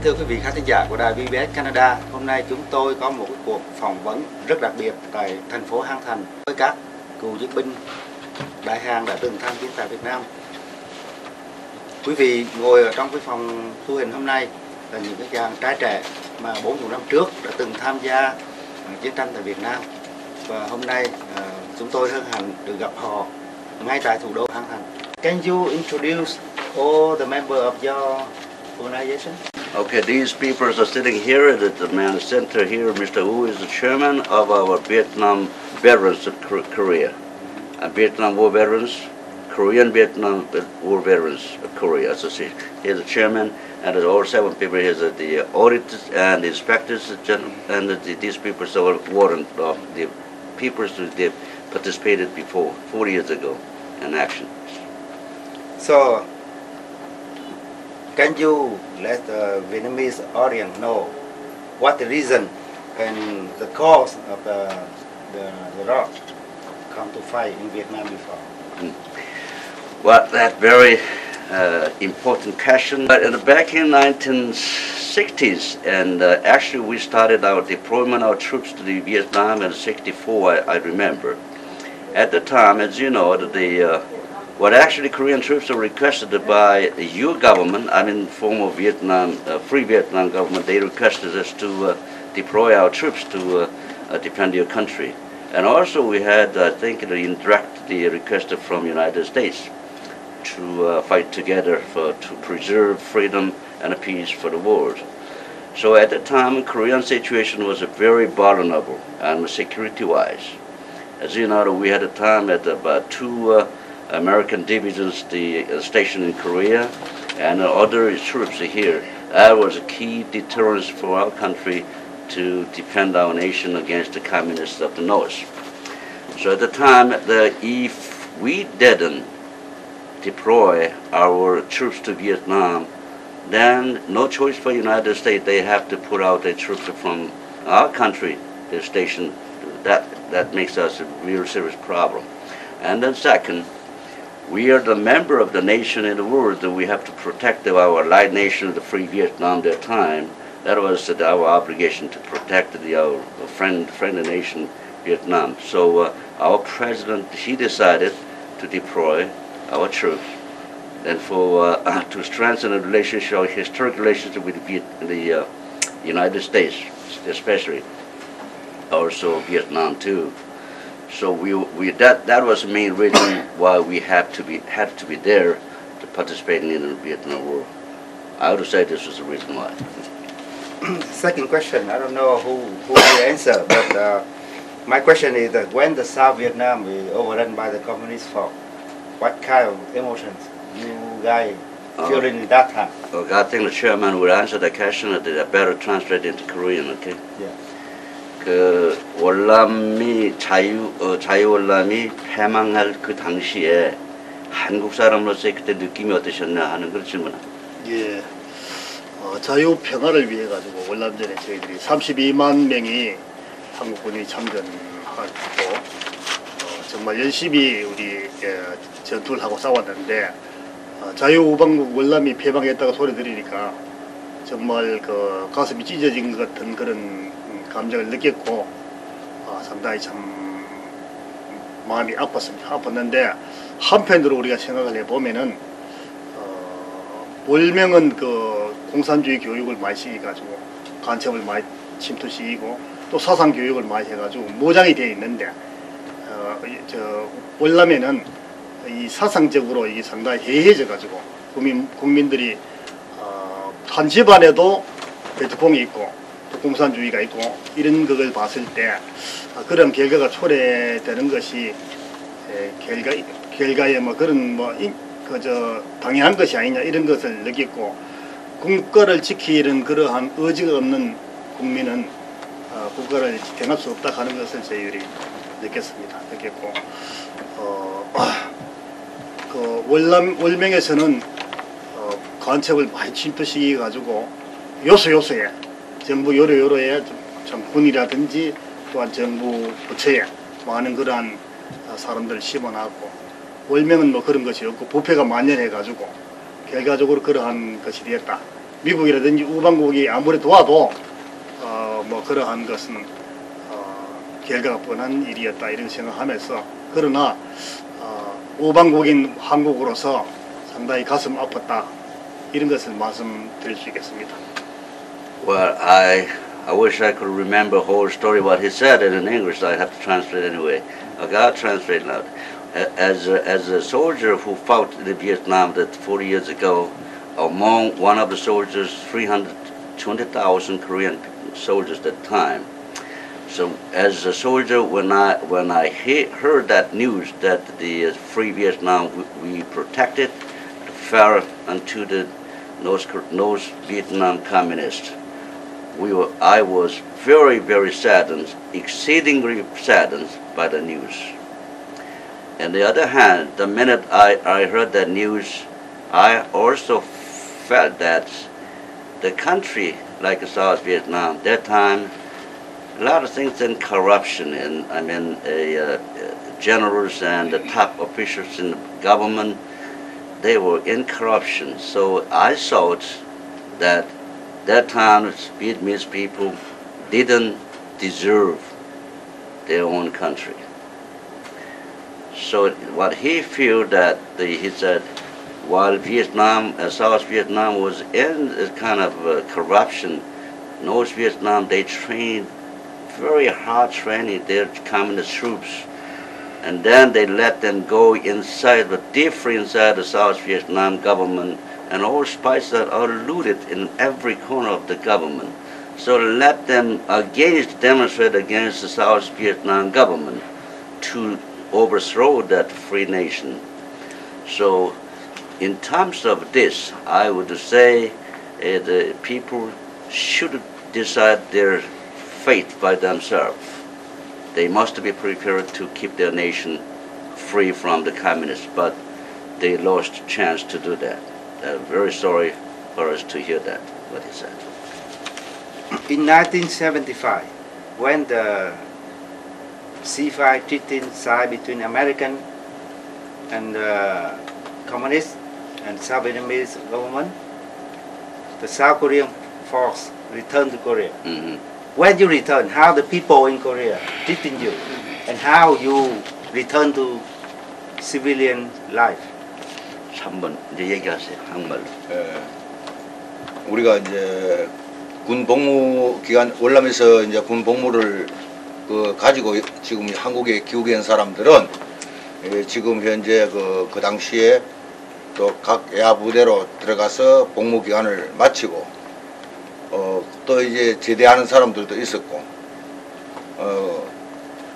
Thưa quý vị khán thính giả của đài VBS Canada, hôm nay chúng tôi có một cuộc phỏng vấn rất đặc biệt tại thành phố Hang Thành với các cựu chiến binh Đại Hàn đã từng tham chiến tại Việt Nam. Quý vị ngồi ở trong cái phòng thu hình hôm nay là những cái chàng trai trẻ mà 40 năm trước đã từng tham gia chiến tranh tại Việt Nam, và hôm nay chúng tôi hân hạnh được gặp họ ngay tại thủ đô Hang Thành. Can you introduce all the members of your organization? Okay, these people are sitting here at the man center here. Mr. Wu is the chairman of our Vietnam Veterans of Korea. Vietnam War Veterans, Korean Vietnam War Veterans of Korea Association. He's the chairman, and all 7 people here are the auditors and the inspectors, and these people are warrant of the people who participated before, 40 years ago, in action. So, can you let the Vietnamese audience know what the reason and the cause of the ROC come to fight in Vietnam before? Well, that's very important question. But back in 1960s, and actually we started our deployment of troops to the Vietnam in '64. I remember. At the time, as you know, what actually Korean troops were requested by your government, I mean former Vietnam, Free Vietnam government, they requested us to deploy our troops to defend your country. And also we had, I think, indirectly requested from United States to fight together to preserve freedom and peace for the world. So at the time, Korean situation was very vulnerable and security-wise. As you know, we had a time at about 2 American divisions stationed in Korea and other troops here. That was a key deterrence for our country to defend our nation against the communists of the North. So at the time, if we didn't deploy our troops to Vietnam, then no choice for the United States. They have to put out their troops from our country, their station. That makes us a real serious problem. And then second, we are the member of the nation in the world that we have to protect our allied nation, the Free Vietnam, at that time. That was our obligation to protect our friendly nation, Vietnam. So our president, he decided to deploy our troops, and to strengthen the relationship, historic relationship with the United States, especially, also Vietnam too. So that was the main reason why we had to be there to participate in the Vietnam War. I would say this was the reason why. Second question, I don't know who will answer, but my question is that when the South Vietnam was overrun by the communist force, what kind of emotions you guys feeling in that time? Okay, I think the chairman will answer the question that I better translate into Korean, okay? Yeah. 그 자유월남이 패망할 그 당시에 한국 사람으로서의 그때 느낌이 어떠셨나 하는 그런 질문을. 예. 자유 평화를 위해 가지고 월남전에 저희들이 32만 명이 한국군이 참전하고 정말 열심히 우리 전투를 하고 싸웠는데 자유우방국 월남이 패망했다고 소리 들으니까 정말 그 가슴이 찢어진 것 같은 그런 감정을 느꼈고 상당히 참 마음이 아팠는데 한편으로 우리가 생각을 해보면은 월명은 그 공산주의 교육을 많이 시켜가지고 간첩을 많이 침투시키고 또 사상 교육을 많이 해가지고 모장이 되어 있는데 월남에는 이 사상적으로 이게 상당히 해이해져가지고 국민들이 한 집안에도 베트콩이 있고 또 공산주의가 있고 이런 것을 봤을 때 그런 결과가 초래되는 것이 결과에 뭐 그런 그저 당연한 것이 아니냐 이런 것을 느꼈고 국가를 지키는 그러한 의지가 없는 국민은 국가를 지탱할 수 없다 하는 것을 저희들이 느꼈고 그 월명에서는 간첩을 많이 침투시켜 가지고 요소에 정부 요로에 참 군이라든지 또한 정부 부처에 많은 그러한 사람들을 심어놨고 월명은 뭐 그런 것이 없고 부패가 만연해 가지고 결과적으로 그러한 것이 되었다 미국이라든지 우방국이 아무리 도와도 뭐 그러한 것은 결과가 뻔한 일이었다 이런 생각하면서 그러나 우방국인 한국으로서 상당히 가슴 아팠다 이런 것을 말씀드릴 수 있겠습니다. Well, I wish I could remember the whole story what he said it in English. I have to translate anyway. Okay, I'll translate now. As a soldier who fought in Vietnam that 40 years ago, among one of the soldiers, 320,000 Korean soldiers at that time. So as a soldier, when I heard that news that the free Vietnam we protected fell unto the North Vietnam communists, I was very, very saddened, exceedingly saddened by the news. On the other hand, the minute I heard that news, I also felt that the country like South Vietnam, that time, a lot of things in corruption, and I mean, generals and the top officials in the government, they were in corruption. So I thought that time Vietnamese people didn't deserve their own country. So what he felt that he said, while Vietnam, South Vietnam was in this kind of corruption, North Vietnam, they trained very hard training their communist troops, and then they let them go inside, but deeply inside the South Vietnam government, and all spies that are looted in every corner of the government. So let them demonstrate against the South Vietnam government to overthrow that free nation. So in terms of this, I would say the people should decide their fate by themselves. They must be prepared to keep their nation free from the communists, but they lost a chance to do that. I'm very sorry for us to hear that, what he said. In 1975, when the C5 treaty signed between American and Communist and South Vietnamese government, the South Korean force returned to Korea. Mm-hmm. When you return, how the people in Korea treating you, and how you return to civilian life? 3번 이제 얘기하세요. 한국말로. 우리가 이제 군 복무 기간 월남에서 이제 군 복무를 가지고 지금 한국에 귀국한 사람들은 지금 현재 그 당시에 또 각 야부대로 들어가서 복무 기간을 마치고 또 이제 제대하는 사람들도 있었고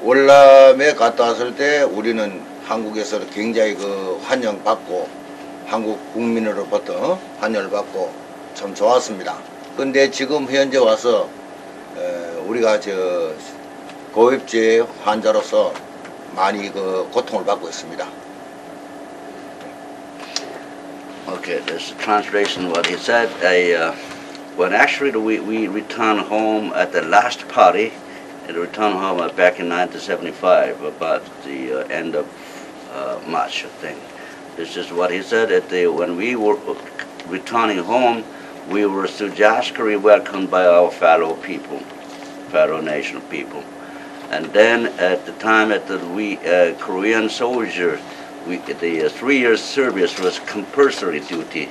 월남에 갔다 왔을 때 우리는 한국에서 굉장히 환영받고 한국 국민으로부터 환영을 받고 참 좋았습니다. 근데 지금 현재 와서 우리가 고엽제 환자로서 많이 고통을 받고 있습니다. Okay, this is a translation of what he said. When actually we returned home at the last party, and returned home back in 1975, about the end of March, I think. This is what he said. When we were returning home, we were enthusiastically welcomed by our fellow people, fellow nation people. And then at the time that Korean soldier, the 3 years service was compulsory duty.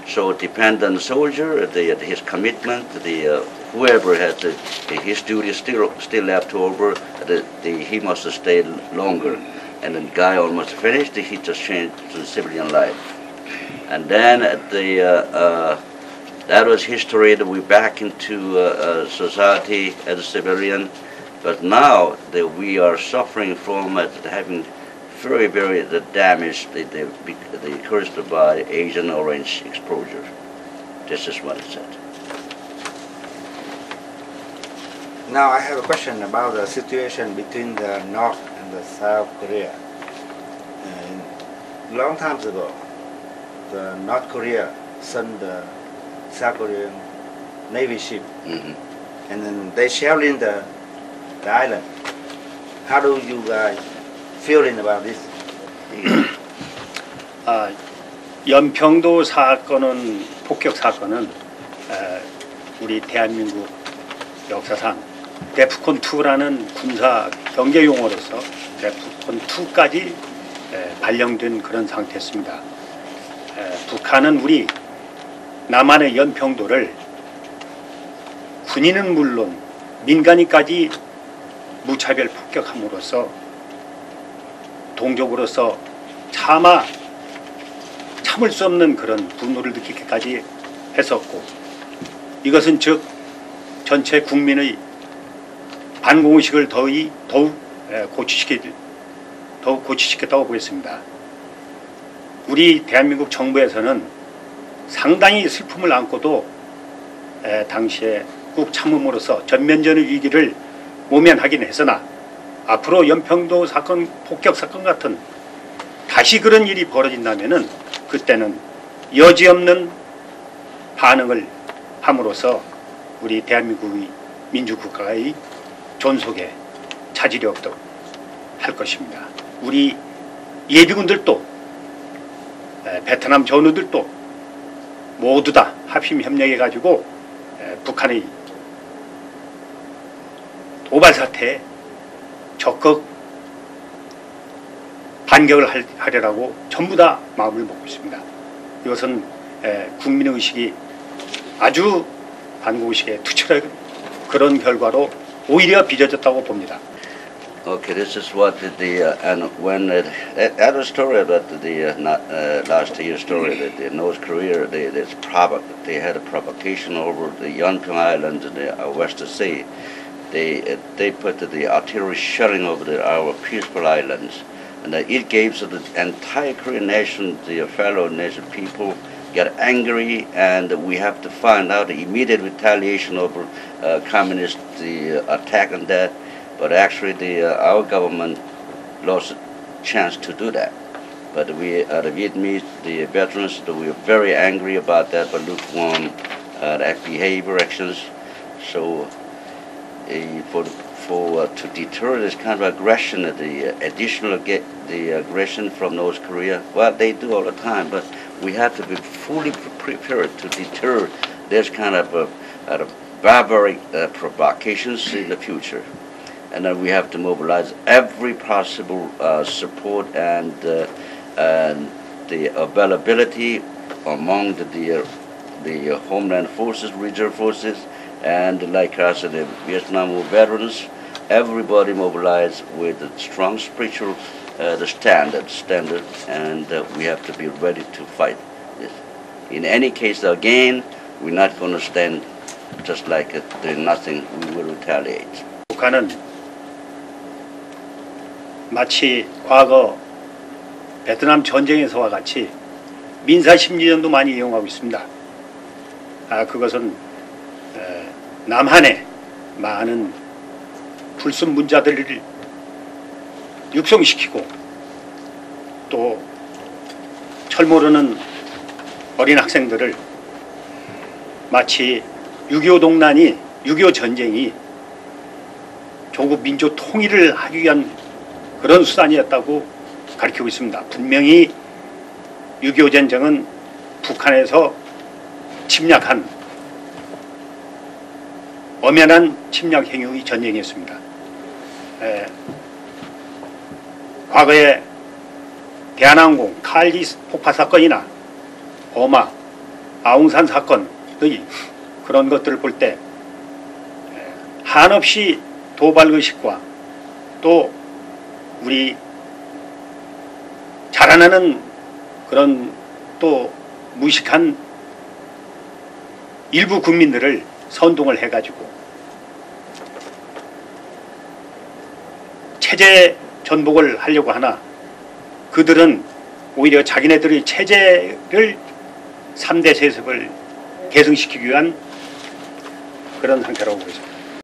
So depend on the soldier, his commitment, whoever has his duty still left over, he must stay longer. And the guy almost finished, he just changed to civilian life. And then that was history that we back into society as a civilian. But now that we are suffering from having very, very the damage caused by Agent Orange exposure. This is what it said. Now I have a question about the situation between the North and the South Korea. Long times ago, the North Korea sent the South Korean Navy ship, and then they shelling the island. How do you guys feeling about this? 연평도 사건은 폭격 사건은 우리 대한민국 역사상 데프콘2라는 군사 경계 용어로서 데프콘2까지 발령된 그런 상태였습니다. 북한은 우리 남한의 연평도를 군인은 물론 민간인까지 무차별 폭격함으로써 동족으로서 차마 참을 수 없는 그런 분노를 느끼기까지 했었고, 이것은 즉 전체 국민의 반공의식을 더욱 고취시켰다고 보겠습니다. 우리 대한민국 정부에서는 상당히 슬픔을 안고도 당시에 꾹 참음으로써 전면전의 위기를 모면하긴 했으나 앞으로 연평도 사건, 폭격 사건 같은 다시 그런 일이 벌어진다면은 그때는 여지없는 반응을 함으로써 우리 대한민국의 민주국가의 존속에 차질이 없도록 할 것입니다. 우리 예비군들도 베트남 전우들도 모두 다 합심 협력해 가지고 북한의 도발 사태에 적극 반격을 하려고 전부 다 마음을 먹고 있습니다. 이것은 국민의 의식이 아주 반공의식에 투철한 그런 결과로 오히려 빚어졌다고 봅니다. Okay, this is what and when at a story that last year's story that the North Korea they had a provocation over the Yeonpyeong Island in the West Sea. They put the artillery shelling over our peaceful islands, and it gave the entire Korean nation, the fellow nation people, get angry, and we have to find out the immediate retaliation over communist attack on that. But actually, our government lost a chance to do that. But we, the Vietnamese, the veterans, we are very angry about that, but lukewarm behavior actions. So, to deter this kind of aggression, the additional aggression from North Korea, well, they do all the time. But we have to be fully prepared to deter this kind of barbaric provocations in the future. And then we have to mobilize every possible support and the availability among the Homeland Forces, Reserve Forces, and like us, the Vietnam War veterans. Everybody mobilized with a strong spiritual standard, and we have to be ready to fight this. In any case, again, we're not going to stand just like doing nothing. We will retaliate. 북한은 마치 과거 베트남 전쟁에서와 같이 민사 심리전도 많이 이용하고 있습니다. 그것은 남한에 많은 불순문자들을 육성시키고 또 철모르는 어린 학생들을 마치 6.25 동란이 6.25 전쟁이 조국 민족 통일을 하기 위한 그런 수단이었다고 가르치고 있습니다. 분명히 6.25 전쟁은 북한에서 침략한 엄연한 침략 행위의 전쟁이었습니다. 과거에 대한항공 칼리 폭파 사건이나 버마 아웅산 사건의 그런 것들을 볼 때 한없이 도발의식과 또 우리 자라나는 그런 또 무식한 일부 국민들을 선동을 해가지고 체제 전복을 하려고 하나 그들은 오히려 자기네들의 체제를 3대 세습을 계승시키기 위한 그런 상태라고 보겠습니다.